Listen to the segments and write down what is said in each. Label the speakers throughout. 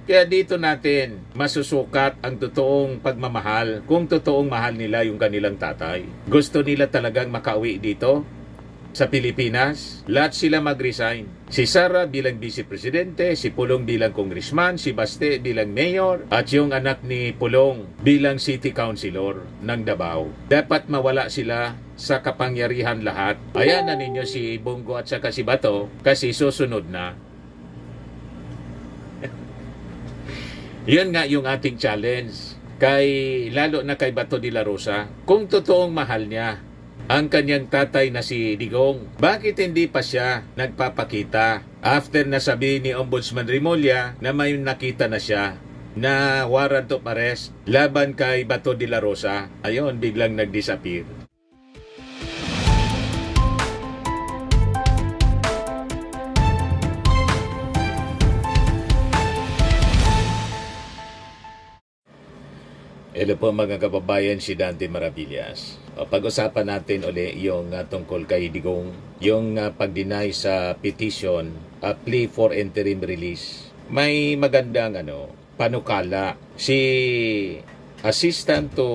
Speaker 1: Kaya dito natin masusukat ang totoong pagmamahal, kung totoong mahal nila yung kanilang tatay. Gusto nila talagang makauwi dito sa Pilipinas, lahat sila mag-resign. Si Sara bilang Vice Presidente, si Pulong bilang Congressman, si Baste bilang Mayor, at yung anak ni Pulong bilang City Councilor ng Davao. Dapat mawala sila sa kapangyarihan lahat. Ayan na ninyo si Bongo at saka si Bato kasi susunod na. Yun nga yung ating challenge lalo na kay Bato de la Rosa. Kung totoong mahal niya ang kanyang tatay na si Digong, bakit hindi pa siya nagpapakita after na sabihin ni Ombudsman Remulla na may nakita na siya na warrant of arrest laban kay Bato de la Rosa? Ayun, biglang nag-disappear. Hello po mga kababayan, si Dante Maravillas. Pag-usapan natin uli yung tungkol kay Digong, yung pag-deny sa petition, plea for interim release. May magandang panukala si Assistant to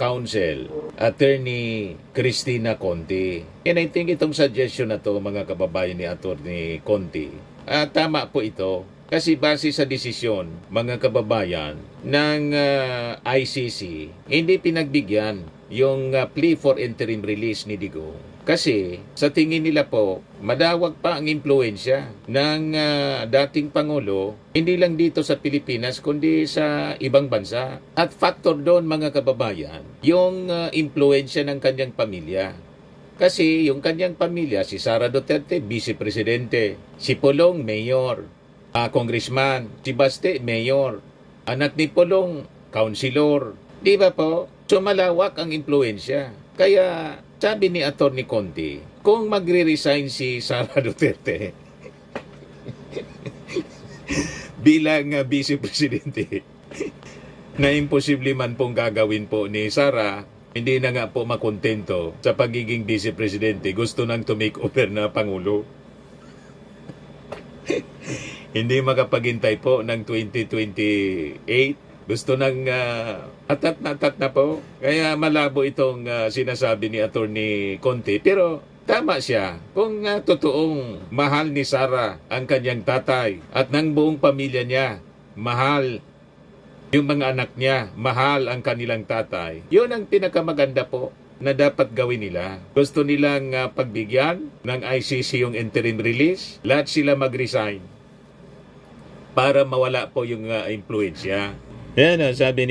Speaker 1: Counsel Attorney Cristina Conti. And I think itong suggestion na to mga kababayan ni Attorney Conti, tama po ito. Kasi base sa desisyon, mga kababayan, ng ICC, hindi pinagbigyan yung plea for interim release ni Digong. Kasi sa tingin nila po, madawag pa ang impluensya ng dating Pangulo, hindi lang dito sa Pilipinas, kundi sa ibang bansa. At factor doon mga kababayan, yung impluensya ng kanyang pamilya. Kasi yung kanyang pamilya, si Sara Duterte, Vice Presidente, si Pulong, Mayor, Congressman, si Baste, Mayor, anak ni Pulong, Councilor. Di ba po? So malawak ang impluensya. Kaya sabi ni Atty. Conti, kung magre-resign si Sara Duterte bilang Vice Presidente, na imposible man pong gagawin po ni Sara, hindi na nga po makontento sa pagiging Vice Presidente. Gusto nang to make over na Pangulo. Hindi makapaghintay po ng 2028. Gusto nang atat na po. Kaya malabo itong sinasabi ni Atty. Conti. Pero tama siya. Kung totoong mahal ni Sara ang kanyang tatay at ng buong pamilya niya, mahal yung mga anak niya, mahal ang kanilang tatay, yun ang pinakamaganda po na dapat gawin nila. Gusto nilang pagbigyan ng ICC yung interim release, lahat sila mag-resign para mawala po yung impluensya. Yan sabi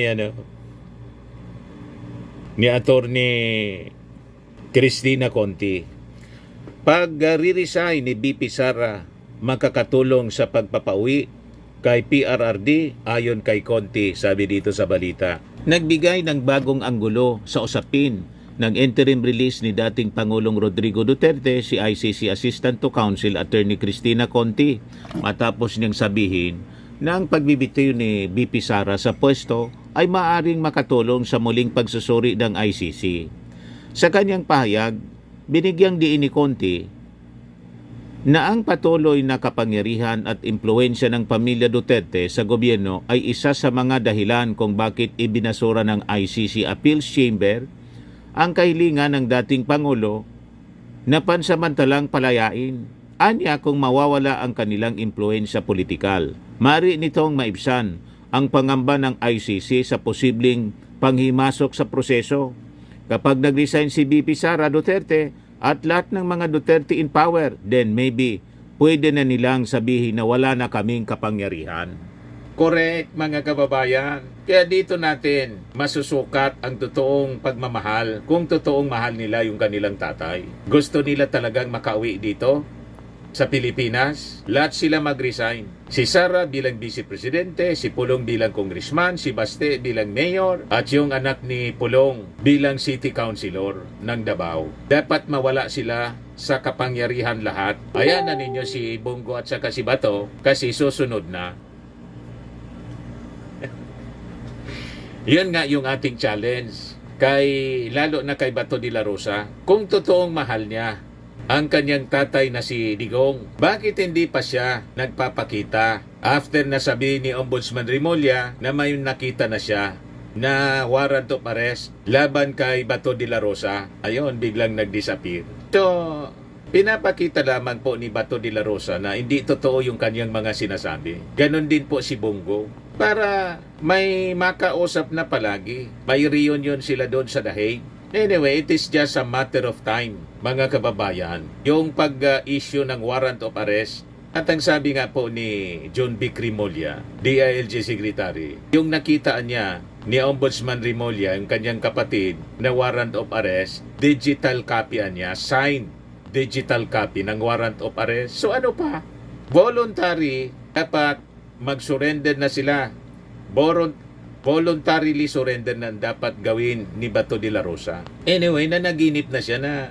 Speaker 1: ni Attorney Cristina Conti, pag re-resign ni BP Sara, makakatulong sa pagpapauwi kay PRRD ayon kay Conti, sabi dito sa balita. Nagbigay ng bagong anggulo sa usapin ng interim release ni dating Pangulong Rodrigo Duterte si ICC Assistant to Counsel Attorney Cristina Conti matapos niyang sabihin na ang pagbibitiw ni BP Sara sa pwesto ay maaring makatulong sa muling pagsusuri ng ICC. Sa kanyang pahayag, binigyang diin ni Conti na ang patuloy na kapangyarihan at impluensya ng pamilya Duterte sa gobyerno ay isa sa mga dahilan kung bakit ibinasura ng ICC Appeals Chamber ang kahilingan ng dating Pangulo na pansamantalang palayain. Anya kung mawawala ang kanilang impluensya politikal, maaari nitong maibsan ang pangamba ng ICC sa posibleng panghimasok sa proseso. Kapag nag-resign si BP Sara Duterte at lahat ng mga Duterte in power, then maybe pwede na nilang sabihin na wala na kaming kapangyarihan. Correct mga kababayan. Kaya dito natin masusukat ang totoong pagmamahal, kung totoong mahal nila yung kanilang tatay. Gusto nila talagang makauwi dito sa Pilipinas, lahat sila mag-resign. Si Sara bilang Vice Presidente, si Pulong bilang Congressman, si Baste bilang Mayor, at yung anak ni Pulong bilang City Councilor ng Davao. Dapat mawala sila sa kapangyarihan lahat. Ayan na ninyo si Bongo at saka si Bato kasi susunod na. Yun nga yung ating challenge lalo na kay Bato de la Rosa. Kung totoong mahal niya ang kanyang tatay na si Digong, bakit hindi pa siya nagpapakita After na sabi ni Ombudsman Remulla na may nakita na siya na warrant of arrest laban kay Bato de la Rosa, ayun, biglang nag-disappear. So, pinapakita lamang po ni Bato de la Rosa na hindi totoo yung kanyang mga sinasabi. Ganon din po si Bongo. Para may makausap na palagi. May reunion sila doon sa The Hague. Anyway, it is just a matter of time, mga kababayan. Yung pag-issue ng warrant of arrest. At ang sabi nga po ni John B. Remulla, DILG Secretary, yung nakitaan niya ni Ombudsman Remulla, yung kanyang kapatid, na warrant of arrest, digital copy niya, signed digital copy ng warrant of arrest. So ano pa? Voluntary, dapat mag-surrender na sila. Voluntarily surrender na dapat gawin ni Bato de la Rosa. Anyway, nanaginip na siya na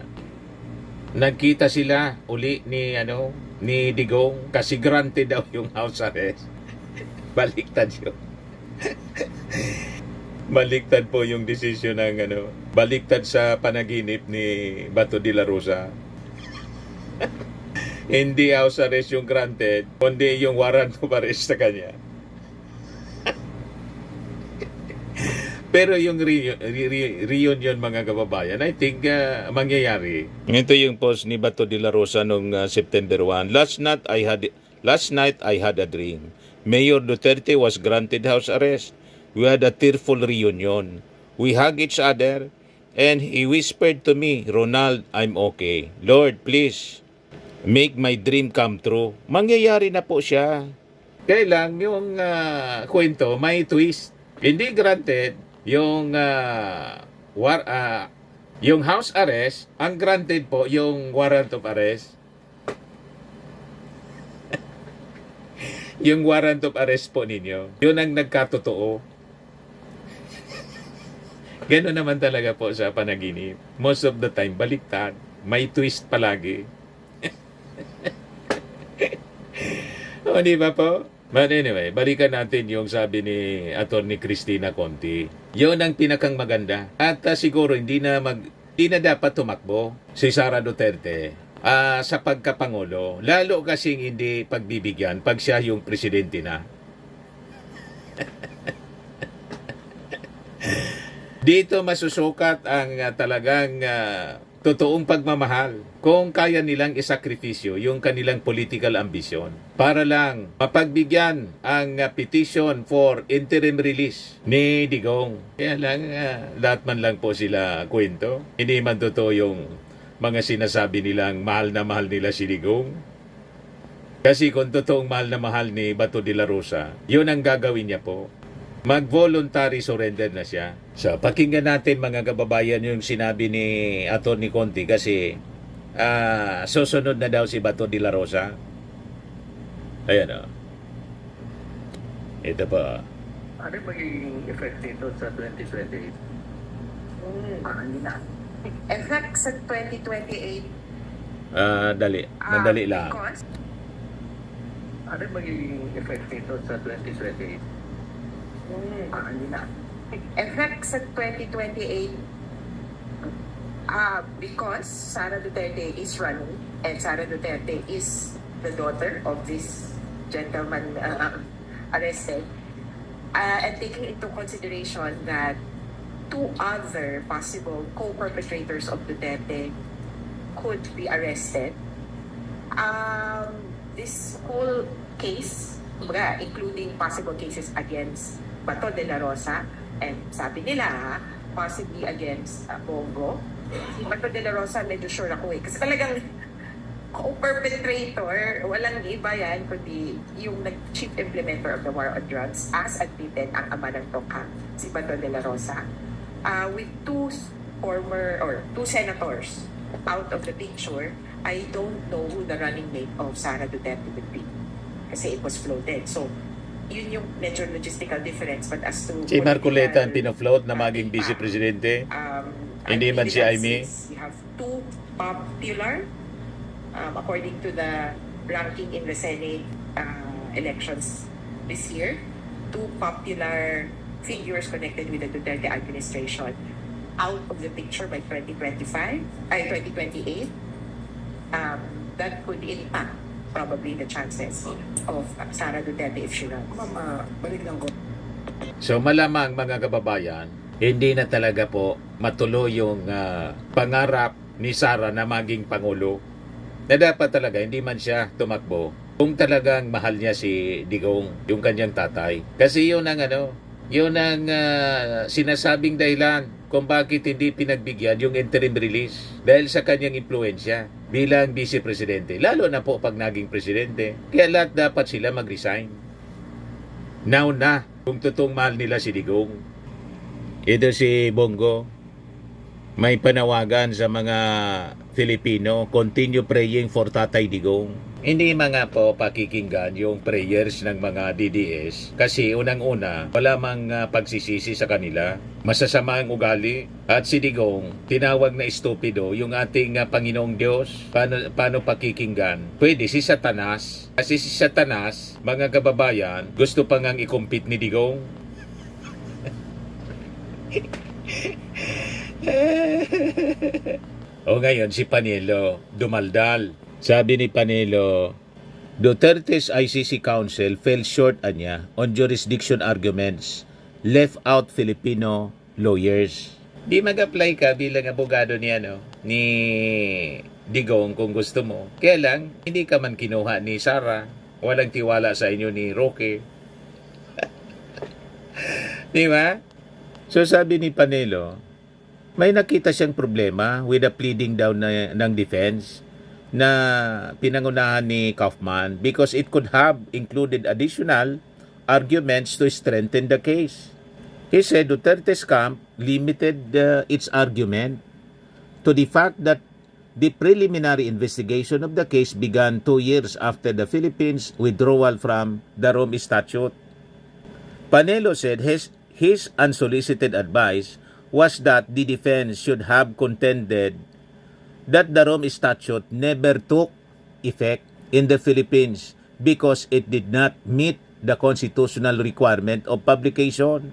Speaker 1: nagkita sila uli ni Digong kasi granted daw yung house arrest. Baliktad yun. Baliktad po yung desisyon ng baliktad sa panaginip ni Bato de la Rosa. Hindi house arrest yung granted, kundi yung warrant of arrest sa kanya. Pero yung reunion mga kababayan, I think mangyayari. Ito yung post ni Bato de la Rosa noong September 1. Last night I had a dream. Mayor Duterte was granted house arrest. We had a tearful reunion. We hugged each other and he whispered to me, "Ronald, I'm okay. Lord, please make my dream come true." Mangyayari na po siya. Kaya lang yung kwento may twist. Hindi granted yung yung house arrest, ang granted po yung warrant of arrest. Yung warrant of arrest po ninyo, yun ang nagkatotoo. Gano'n naman talaga po sa panaginip. Most of the time, baliktad. May twist palagi. O, di ba po? But anyway, balikan natin yung sabi ni Atty. Cristina Conti. Yun ang pinakang maganda. At siguro hindi na dapat tumakbo si Sara Duterte sa pagkapangulo. Lalo kasing hindi pagbibigyan pag siya yung presidente na. Dito masusukat ang talagang totoong pagmamahal kung kaya nilang isakripisyo yung kanilang political ambition para lang mapagbigyan ang petition for interim release ni Digong. Kaya lang, lahat man lang po sila kwento. Hindi man totoo yung mga sinasabi nilang mahal na mahal nila si Digong. Kasi kung totoong mahal na mahal ni Bato de la Rosa, yun ang gagawin niya po. Mag-voluntary surrender na siya. So, pakinggan natin mga kababayan yung sinabi ni Atty. Conti kasi susunod na daw si Bato de la Rosa. Ayan o. Ito pa.
Speaker 2: Ano magiging effect nito sa 2028? Hindi na.
Speaker 3: Effect sa 2028.
Speaker 1: Mandali lang.
Speaker 3: Because
Speaker 2: Ano magiging effect nito sa 2028? Hindi na.
Speaker 3: effect sa 2028 because Sara Duterte is running and Sara Duterte is the daughter of this gentleman arrested, and taking into consideration that two other possible co-perpetrators of Duterte could be arrested, this whole case, including possible cases against Bato de la Rosa, and sabi nila, possibly against Bongo. Si Bato de la Rosa, medyo sure ako kasi talagang co-perpetrator, walang iba yan, kundi yung chief implementer of the war on drugs, as admitted ang ama ng Toka, si Bato de la Rosa, with two senators out of the picture. I don't know who the running mate of Sara Duterte would be kasi it was floated. So, yun yung medyo logistical difference, but as to
Speaker 1: Si Marcoleta ang pinafloat na maging vice presidente. Hindi man si Aimee.
Speaker 3: We have two popular, according to the ranking in the Senate elections this year, two popular figures connected with the Duterte administration out of the picture by 2028. That could impact probably the chances of Sara Duterte if she runs.
Speaker 2: Balik lang ko.
Speaker 1: So malamang mga kababayan, hindi na talaga po matuloy yung pangarap ni Sara na maging Pangulo. Na dapat talaga hindi man siya tumakbo kung talagang mahal niya si Digong, yung kanyang tatay. Kasi yun ang sinasabing dahilan kung bakit hindi pinagbigyan yung interim release dahil sa kanyang impluensya bilang vice presidente, lalo na po pag naging presidente. Kaya lahat dapat sila mag-resign. Now na, kung totoong mahal nila si Digong. Ito si Bongo, may panawagan sa mga Filipino, continue praying for Tatay Digong. Hindi mga po pakikinggan yung prayers ng mga DDS kasi unang-una, wala mang pagsisisi sa kanila. Masasama ang ugali at si Digong, tinawag na estupido yung ating Panginoong Diyos. Paano pakikinggan? Pwede si Satanas. Kasi si Satanas, mga kababayan, gusto pa ngang i-compete ni Digong. O ngayon si Panelo, dumaldal. Sabi ni Panelo, Duterte's ICC Council fell short anya on jurisdiction arguments, left out Filipino lawyers. Di mag-apply ka bilang abogado ni Digong kung gusto mo. Kaya lang, hindi ka man kinuha ni Sara. Walang tiwala sa inyo ni Roque. Di ba? So sabi ni Panelo, may nakita siyang problema with the pleading down ng defense na pinangunahan ni Kaufman because it could have included additional arguments to strengthen the case. He said Duterte's camp limited its argument to the fact that the preliminary investigation of the case began 2 years after the Philippines' withdrawal from the Rome Statute. Panelo said his unsolicited advice was that the defense should have contended that the Rome Statute never took effect in the Philippines because it did not meet the constitutional requirement of publication.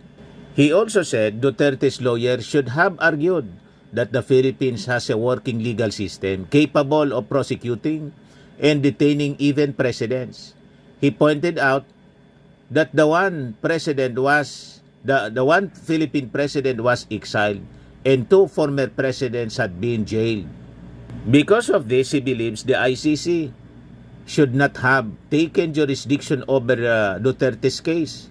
Speaker 1: He also said Duterte's lawyer should have argued that the Philippines has a working legal system capable of prosecuting and detaining even presidents. He pointed out that the one Philippine president was exiled and 2 former presidents had been jailed. Because of this, he believes the ICC should not have taken jurisdiction over Duterte's case.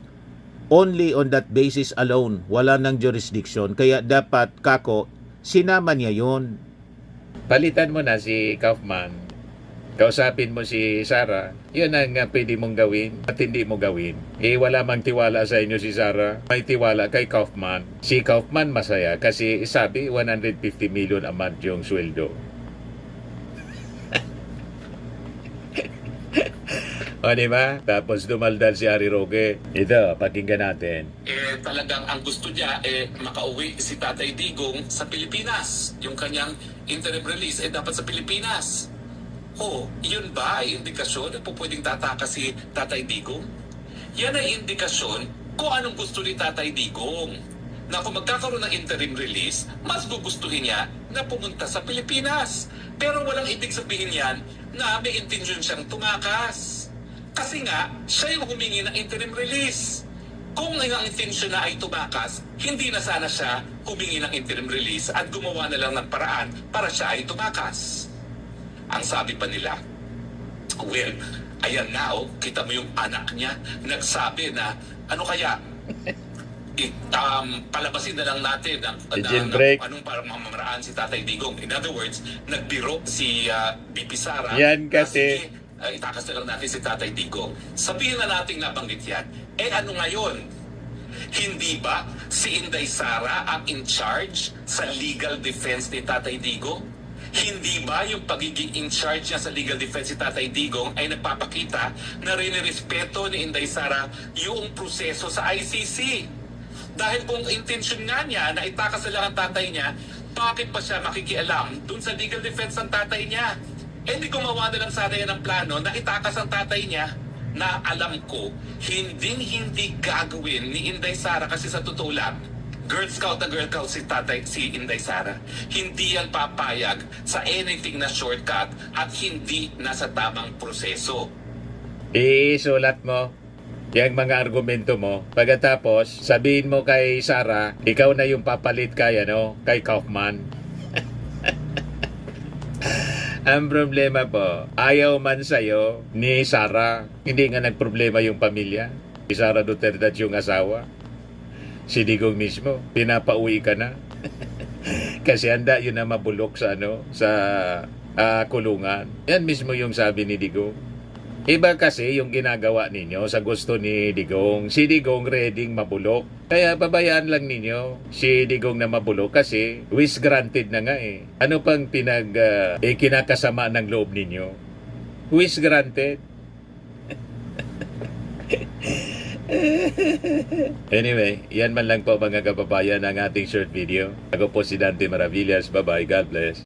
Speaker 1: Only on that basis alone, wala ng jurisdiction. Kaya dapat, kako, sinama niya yun. Palitan mo na si Kaufman. Kausapin mo si Sara. Yun ang pwede mong gawin at hindi mo gawin. Wala mang tiwala sa inyo si Sara. May tiwala kay Kaufman. Si Kaufman masaya kasi sabi 150 million a month yung sweldo. O, diba? Tapos dumaldal si Harry Roque. Ito, pakinggan natin.
Speaker 4: Talagang ang gusto niya, makauwi si Tatay Digong sa Pilipinas. Yung kanyang interim release, dapat sa Pilipinas. Yun ba ay indikasyon na pwedeng tataka si Tatay Digong? Yan ay indikasyon kung anong gusto ni Tatay Digong. Na kung magkakaroon ng interim release, mas gugustuhin niya na pumunta sa Pilipinas. Pero walang ibig sabihin yan na may intensyon siyang tumakas. Kasi nga, siya yung humingi ng interim release. Kung ang intensyon na ay tumakas, hindi na sana siya humingi ng interim release at gumawa na lang ng paraan para siya ay tumakas. Ang sabi pa nila, well, ayan na kita mo yung anak niya, nagsabi na, ano kaya, palabasin na lang natin anong parang mamamaraan si Tatay Digong. In other words, nagbiro si BP Sara.
Speaker 1: Yan kasi
Speaker 4: itakas na lang natin si Tatay Digong. Sabihin na natin nabanggit yan. Ano ngayon? Hindi ba si Inday Sara ang in charge sa legal defense ni Tatay Digong? Hindi ba yung pagiging in charge niya sa legal defense ni Tatay Digong ay nagpapakita na rinirespeto ni Inday Sara yung proseso sa ICC? Dahil kung intention nga niya na itakas na lang ang tatay niya, bakit pa siya makikialam dun sa legal defense ng tatay niya? Hindi gumawa na lang sana yan ng plano na itakas ang tatay niya na alam ko, hindi gagawin ni Inday Sara kasi sa totoo lang, Girl Scout na Girl Scout si Inday Sara. Hindi yan papayag sa anything na shortcut at hindi nasa tamang proseso.
Speaker 1: Isulat mo yung mga argumento mo. Pagkatapos, sabihin mo kay Sara, ikaw na yung papalit kay Kaufman. Ang problema po, ayaw man sa'yo ni Sara. Hindi nga nagproblema yung pamilya. Si Sara Duterte at yung asawa. Si Digong mismo, pinapauwi ka na. Kasi handa yun na mabulok sa kulungan. Yan mismo yung sabi ni Digong. Iba kasi yung ginagawa ninyo sa gusto ni Digong. Si Digong reading mabulok. Kaya babayaan lang ninyo si Digong na mabulok kasi wish granted na nga eh. Ano pang kinakasama ng loob ninyo? Wish granted. Anyway, yan man lang po mga kababayan ang ating short video. Ako po si Dante Maravillas. Bye-bye. God bless.